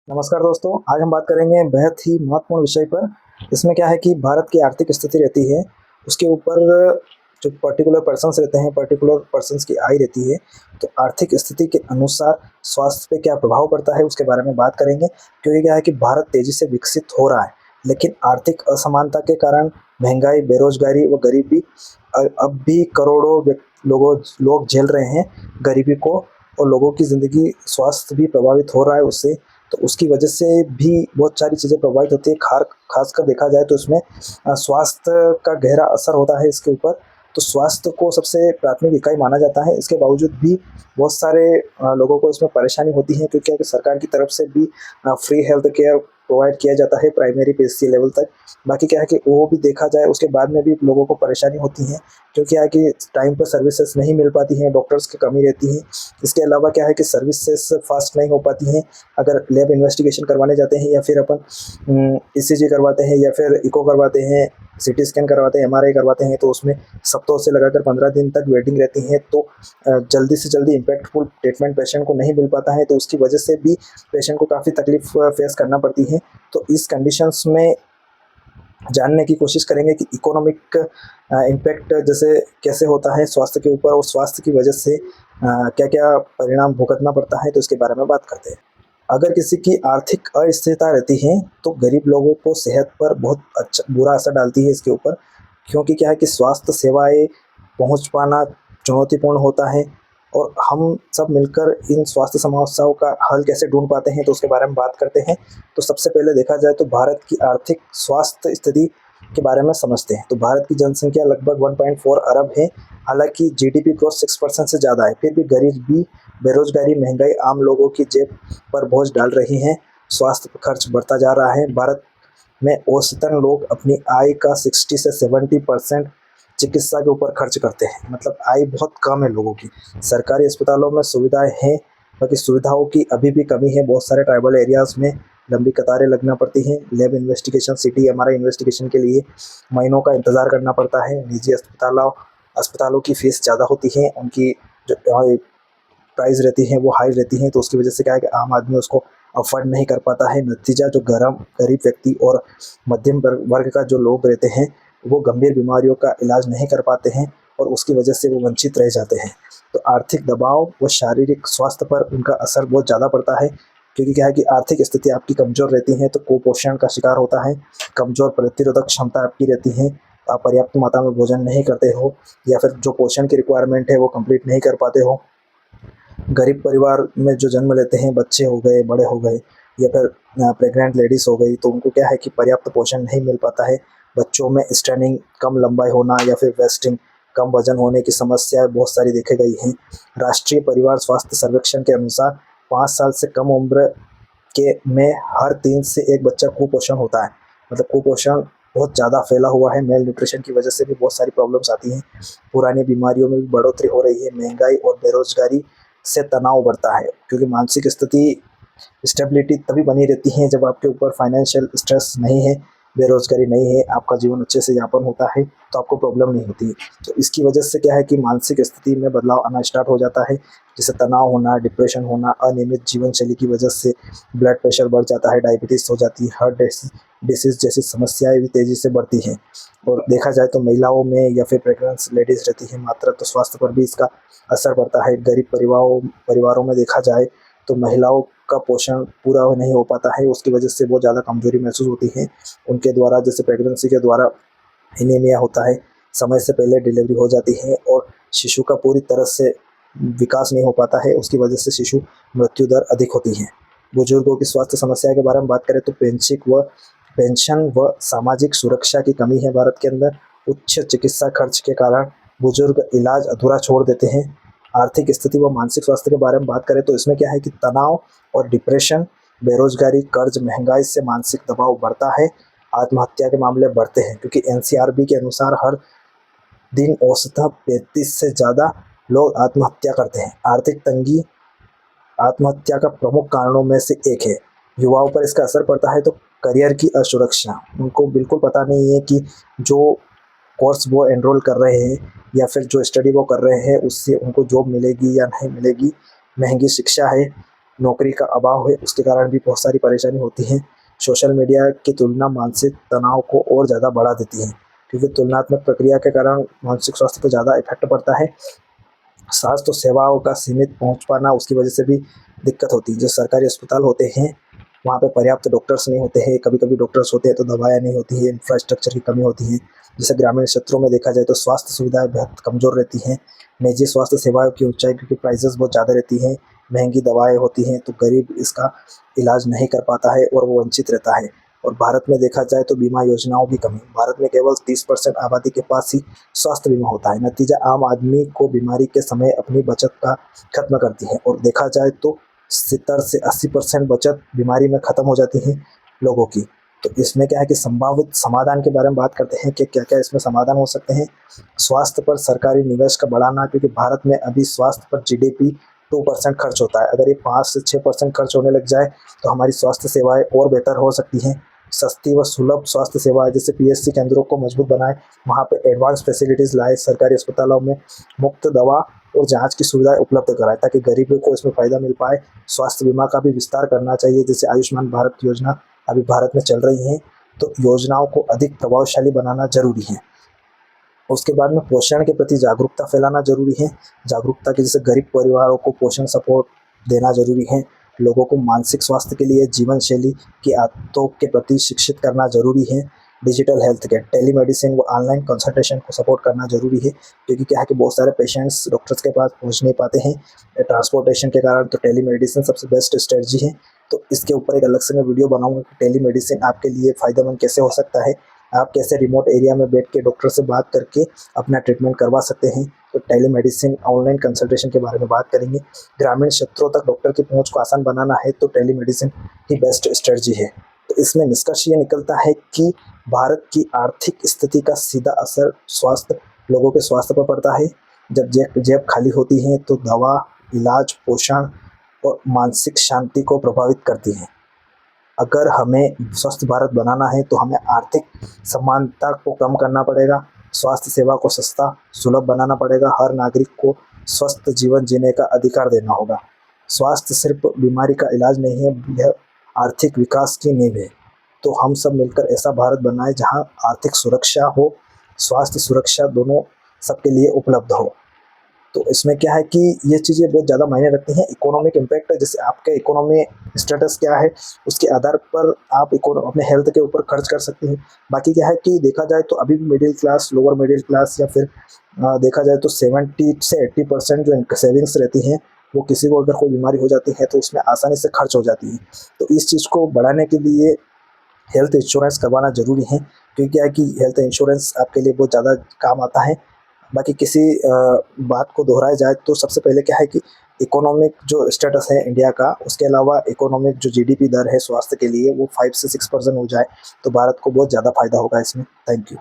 नमस्कार दोस्तों, आज हम बात करेंगे बेहद ही महत्वपूर्ण विषय पर। इसमें क्या है कि भारत की आर्थिक स्थिति रहती है, उसके ऊपर जो पर्टिकुलर पर्सन्स रहते हैं, पर्टिकुलर पर्सन्स की आय रहती है, तो आर्थिक स्थिति के अनुसार स्वास्थ्य पे क्या प्रभाव पड़ता है उसके बारे में बात करेंगे। क्योंकि क्या है कि भारत तेज़ी से विकसित हो रहा है, लेकिन आर्थिक असमानता के कारण महँगाई, बेरोज़गारी व गरीबी अब भी करोड़ों लोग झेल रहे हैं गरीबी को, और लोगों की ज़िंदगी, स्वास्थ्य भी प्रभावित हो रहा है उससे। तो उसकी वजह से भी बहुत सारी चीज़ें प्रभावित होती है। खासकर देखा जाए तो इसमें स्वास्थ्य का गहरा असर होता है इसके ऊपर। तो स्वास्थ्य को सबसे प्राथमिक इकाई माना जाता है। इसके बावजूद भी बहुत सारे लोगों को इसमें परेशानी होती है, क्योंकि अगर सरकार की तरफ से भी फ्री हेल्थ केयर प्रोवाइड किया जाता है प्राइमरी पीएचसी लेवल तक। बाकी क्या है कि वो भी देखा जाए, उसके बाद में भी लोगों को परेशानी होती है, क्योंकि क्या है कि टाइम पर सर्विसेज नहीं मिल पाती हैं, डॉक्टर्स की कमी रहती है। इसके अलावा क्या है कि सर्विसेज फास्ट नहीं हो पाती हैं। अगर लैब इन्वेस्टिगेशन करवाने जाते हैं, या फिर अपन ईसीजी करवाते हैं, या फिर इको करवाते हैं, सीटी स्कैन करवाते हैं, एमआरआई करवाते हैं, तो उसमें सप्ताह से लगाकर 15 दिन तक वेटिंग रहती है। तो जल्दी से जल्दी इम्पैक्टफुल ट्रीटमेंट पेशेंट को नहीं मिल पाता है, तो उसकी वजह से भी पेशेंट को काफ़ी तकलीफ फेस करना पड़ती है। तो इस कंडीशंस में जानने की कोशिश करेंगे कि इकोनॉमिक इम्पैक्ट जैसे कैसे होता है स्वास्थ्य के ऊपर, और स्वास्थ्य की वजह से क्या क्या परिणाम भुगतना पड़ता है, तो इसके बारे में बात करते हैं। अगर किसी की आर्थिक अस्थिरता रहती है, तो गरीब लोगों को सेहत पर बहुत अच्छा बुरा असर डालती है इसके ऊपर। क्योंकि क्या है कि स्वास्थ्य सेवाएं पहुंच पाना चुनौतीपूर्ण होता है, और हम सब मिलकर इन स्वास्थ्य समस्याओं का हल कैसे ढूंढ पाते हैं, तो उसके बारे में बात करते हैं। तो सबसे पहले देखा जाए तो भारत की आर्थिक स्वास्थ्य स्थिति के बारे में समझते हैं। तो भारत की जनसंख्या लगभग 1.4 अरब है। हालांकि जीडीपी ग्रोथ 6% से ज़्यादा है, फिर भी गरीबी, बेरोजगारी, महंगाई आम लोगों की जेब पर बोझ डाल रही हैं। स्वास्थ्य पर खर्च बढ़ता जा रहा है। भारत में औसतन लोग अपनी आय का 60 से 70% चिकित्सा के ऊपर खर्च करते हैं। मतलब आय बहुत कम है लोगों की। सरकारी अस्पतालों में सुविधाएं हैं, बाकी सुविधाओं की अभी भी कमी है। बहुत सारे ट्राइबल एरियाज में लंबी कतारें लगना पड़ती हैं। Lab investigation, city MRI investigation के लिए महीनों का इंतज़ार करना पड़ता है। निजी अस्पतालों की फीस ज़्यादा होती है, उनकी जो प्राइस रहती है वो हाई रहती है, तो उसकी वजह से क्या है कि आम आदमी उसको अफोर्ड नहीं कर पाता है। नतीजा जो गरीब व्यक्ति और मध्यम वर्ग का जो लोग रहते हैं, वो गंभीर बीमारियों का इलाज नहीं कर पाते हैं, और उसकी वजह से वो वंचित रह जाते हैं। तो आर्थिक दबाव व शारीरिक स्वास्थ्य पर उनका असर बहुत ज़्यादा पड़ता है। क्योंकि क्या है कि आर्थिक स्थिति आपकी कमज़ोर रहती है, तो कुपोषण का शिकार होता है। कमज़ोर प्रतिरोधक क्षमता आपकी रहती है, आप पर्याप्त मात्रा में भोजन नहीं करते हो, या फिर जो पोषण की रिक्वायरमेंट है वो कंप्लीट नहीं कर पाते हो। गरीब परिवार में जो जन्म लेते हैं, बच्चे हो गए, बड़े हो गए, या फिर प्रेग्नेंट लेडीज़ हो गई, तो उनको क्या है कि पर्याप्त पोषण नहीं मिल पाता है। बच्चों में स्टैंडिंग कम लंबाई होना, या फिर वेस्टिंग कम वजन होने की समस्या बहुत सारी देखी गई हैं। राष्ट्रीय परिवार स्वास्थ्य सर्वेक्षण के अनुसार 5 साल से कम उम्र के में हर 3 से 1 बच्चा कुपोषण होता है। मतलब कुपोषण बहुत ज़्यादा फैला हुआ है। मेल न्यूट्रिशन की वजह से भी बहुत सारी प्रॉब्लम्स आती हैं। पुरानी बीमारियों में भी बढ़ोतरी हो रही है। महंगाई और बेरोजगारी से तनाव बढ़ता है, क्योंकि मानसिक स्थिति स्टेबिलिटी तभी बनी रहती है जब आपके ऊपर फाइनेंशियल स्ट्रेस नहीं है, बेरोजगारी नहीं है, आपका जीवन अच्छे से यापन होता है, तो आपको प्रॉब्लम नहीं होती है। तो इसकी वजह से क्या है कि मानसिक स्थिति में बदलाव आना स्टार्ट हो जाता है, जैसे तनाव होना, डिप्रेशन होना, अनियमित जीवन शैली की वजह से ब्लड प्रेशर बढ़ जाता है, डायबिटीज़ हो जाती है, हार्ट डिसीज जैसी समस्याएं भी तेज़ी से बढ़ती हैं। और देखा जाए तो महिलाओं में या फिर प्रेग्नेंट लेडीज़ रहती है, मातृत्व स्वास्थ्य पर भी इसका असर पड़ता है। गरीब परिवारों में देखा जाए तो महिलाओं का पोषण पूरा नहीं हो पाता है, उसकी वजह से बहुत ज़्यादा कमजोरी महसूस होती है उनके द्वारा। जैसे प्रेगनेंसी के द्वारा एनीमिया होता है, समय से पहले डिलीवरी हो जाती है, और शिशु का पूरी तरह से विकास नहीं हो पाता है, उसकी वजह से शिशु मृत्यु दर अधिक होती है। बुजुर्गों की स्वास्थ्य समस्या के बारे में बात करें तो पेंशन व सामाजिक सुरक्षा की कमी है भारत के अंदर। उच्च चिकित्सा खर्च के कारण बुजुर्ग इलाज अधूरा छोड़ देते हैं। आर्थिक स्थिति व मानसिक स्वास्थ्य के बारे में बात करें तो इसमें क्या है कि तनाव और डिप्रेशन, बेरोजगारी, कर्ज, महंगाई से मानसिक दबाव बढ़ता है। आत्महत्या के मामले बढ़ते हैं, क्योंकि एनसीआरबी के अनुसार हर दिन औसतन 35 से ज़्यादा लोग आत्महत्या करते हैं। आर्थिक तंगी आत्महत्या का प्रमुख कारणों में से एक है। युवाओं पर इसका असर पड़ता है तो करियर की असुरक्षा, उनको बिल्कुल पता नहीं है कि जो कोर्स वो एनरोल कर रहे हैं, या फिर जो स्टडी वो कर रहे हैं, उससे उनको जॉब मिलेगी या नहीं मिलेगी। महंगी शिक्षा है, नौकरी का अभाव है, उसके कारण भी बहुत सारी परेशानी होती है। सोशल मीडिया की तुलना मानसिक तनाव को और ज़्यादा बढ़ा देती है, क्योंकि तुलनात्मक प्रक्रिया के कारण मानसिक स्वास्थ्य पर ज़्यादा इफेक्ट पड़ता है। स्वास्थ्य सेवाओं का सीमित पहुँच पाना, उसकी वजह से भी दिक्कत होती है। जो सरकारी अस्पताल होते हैं, वहाँ पे पर्याप्त डॉक्टर्स नहीं होते हैं, कभी-कभी डॉक्टर्स होते हैं तो दवाएँ नहीं होती है, इंफ्रास्ट्रक्चर की कमी होती है। जैसे ग्रामीण क्षेत्रों में देखा जाए तो स्वास्थ्य सुविधाएँ बहुत कमज़ोर रहती हैं। निजी स्वास्थ्य सेवाओं की ऊँचाई, क्योंकि प्राइसेज़ बहुत ज़्यादा रहती हैं, महँगी दवाएँ होती हैं, तो गरीब इसका इलाज नहीं कर पाता है और वो वंचित रहता है। और भारत में देखा जाए तो बीमा योजनाओं की कमी, भारत में केवल 30% आबादी के पास ही स्वास्थ्य बीमा होता है। नतीजा आम आदमी को बीमारी के समय अपनी बचत का खत्म करती है, और देखा जाए तो 70 से 80% बचत बीमारी में खत्म हो जाती है लोगों की। तो इसमें क्या है कि संभावित समाधान के बारे में बात करते हैं कि क्या-क्या इसमें समाधान हो सकते हैं। स्वास्थ्य पर सरकारी निवेश का बढ़ाना, क्योंकि भारत में अभी स्वास्थ्य पर जीडीपी 2% खर्च होता है। अगर ये 5 से 6% खर्च होने लग जाए तो हमारी स्वास्थ्य सेवाएँ और बेहतर हो सकती हैं। सस्ती व सुलभ स्वास्थ्य सेवाएँ, जैसे पीएचसी केंद्रों को मजबूत बनाएँ, वहाँ पे एडवांस फैसिलिटीज़ लाएँ, सरकारी अस्पतालों में मुफ्त दवा और जाँच की सुविधाएँ उपलब्ध कराएँ, ताकि गरीबों को इसमें फ़ायदा मिल पाए। स्वास्थ्य बीमा का भी विस्तार करना चाहिए, जैसे आयुष्मान भारत योजना अभी भारत में चल रही है, तो योजनाओं को अधिक प्रभावशाली बनाना ज़रूरी है। उसके बाद में पोषण के प्रति जागरूकता फैलाना ज़रूरी है। जागरूकता की, जैसे गरीब परिवारों को पोषण सपोर्ट देना ज़रूरी है। लोगों को मानसिक स्वास्थ्य के लिए जीवन शैली की आदतों के प्रति शिक्षित करना ज़रूरी है। डिजिटल हेल्थ केयर, टेलीमेडिसिन व ऑनलाइन कंसल्टेशन को सपोर्ट करना ज़रूरी है, क्योंकि क्या है कि बहुत सारे पेशेंट्स डॉक्टर्स के पास पहुँच नहीं पाते हैं ट्रांसपोर्टेशन के कारण, तो टेलीमेडिसिन सबसे बेस्ट स्ट्रेटजी है। तो इसके ऊपर एक अलग से मैं वीडियो बनाऊँगा कि टेलीमेडिसिन आपके लिए फ़ायदेमंद कैसे हो सकता है। आप कैसे रिमोट एरिया में बैठ के डॉक्टर से बात करके अपना ट्रीटमेंट करवा सकते हैं। तो टेलीमेडिसिन, ऑनलाइन कंसल्टेशन के बारे में बात करेंगे। ग्रामीण क्षेत्रों तक डॉक्टर की पहुंच को आसान बनाना है, तो टेलीमेडिसिन ही बेस्ट स्ट्रेटजी है। तो इसमें निष्कर्ष ये निकलता है कि भारत की आर्थिक स्थिति का सीधा असर लोगों के स्वास्थ्य पर पड़ता है। जब जेब खाली होती है तो दवा, इलाज, पोषण और मानसिक शांति को प्रभावित करती है। अगर हमें स्वस्थ भारत बनाना है तो हमें आर्थिक समानता को कम करना पड़ेगा, स्वास्थ्य सेवा को सस्ता सुलभ बनाना पड़ेगा, हर नागरिक को स्वस्थ जीवन जीने का अधिकार देना होगा। स्वास्थ्य सिर्फ बीमारी का इलाज नहीं है, यह आर्थिक विकास की नींव है। तो हम सब मिलकर ऐसा भारत बनाएं जहां आर्थिक सुरक्षा हो, स्वास्थ्य सुरक्षा दोनों सबके लिए उपलब्ध हो। तो इसमें क्या है कि ये चीज़ें बहुत ज़्यादा मायने रखती हैं। इकोनॉमिक इम्पैक्ट, जैसे आपका इकोनॉमी स्टेटस क्या है, उसके आधार पर आप अपने हेल्थ के ऊपर खर्च कर सकते हैं। बाकी क्या है कि देखा जाए तो अभी भी middle class, lower middle class, या फिर देखा जाए तो 70 से 80% जो सेविंग्स रहती हैं, वो किसी को अगर कोई बीमारी हो जाती है तो उसमें आसानी से खर्च हो जाती है। तो इस चीज़ को बढ़ाने के लिए हेल्थ इंश्योरेंस करवाना ज़रूरी है, क्योंकि क्या है कि हेल्थ इंश्योरेंस आपके लिए बहुत ज़्यादा काम आता है। बाकी किसी बात को दोहराया जाए तो सबसे पहले क्या है कि इकोनॉमिक जो स्टेटस है इंडिया का, उसके अलावा इकोनॉमिक जो जीडीपी दर है स्वास्थ्य के लिए, वो 5 से 6% हो जाए तो भारत को बहुत ज़्यादा फायदा होगा इसमें। Thank you.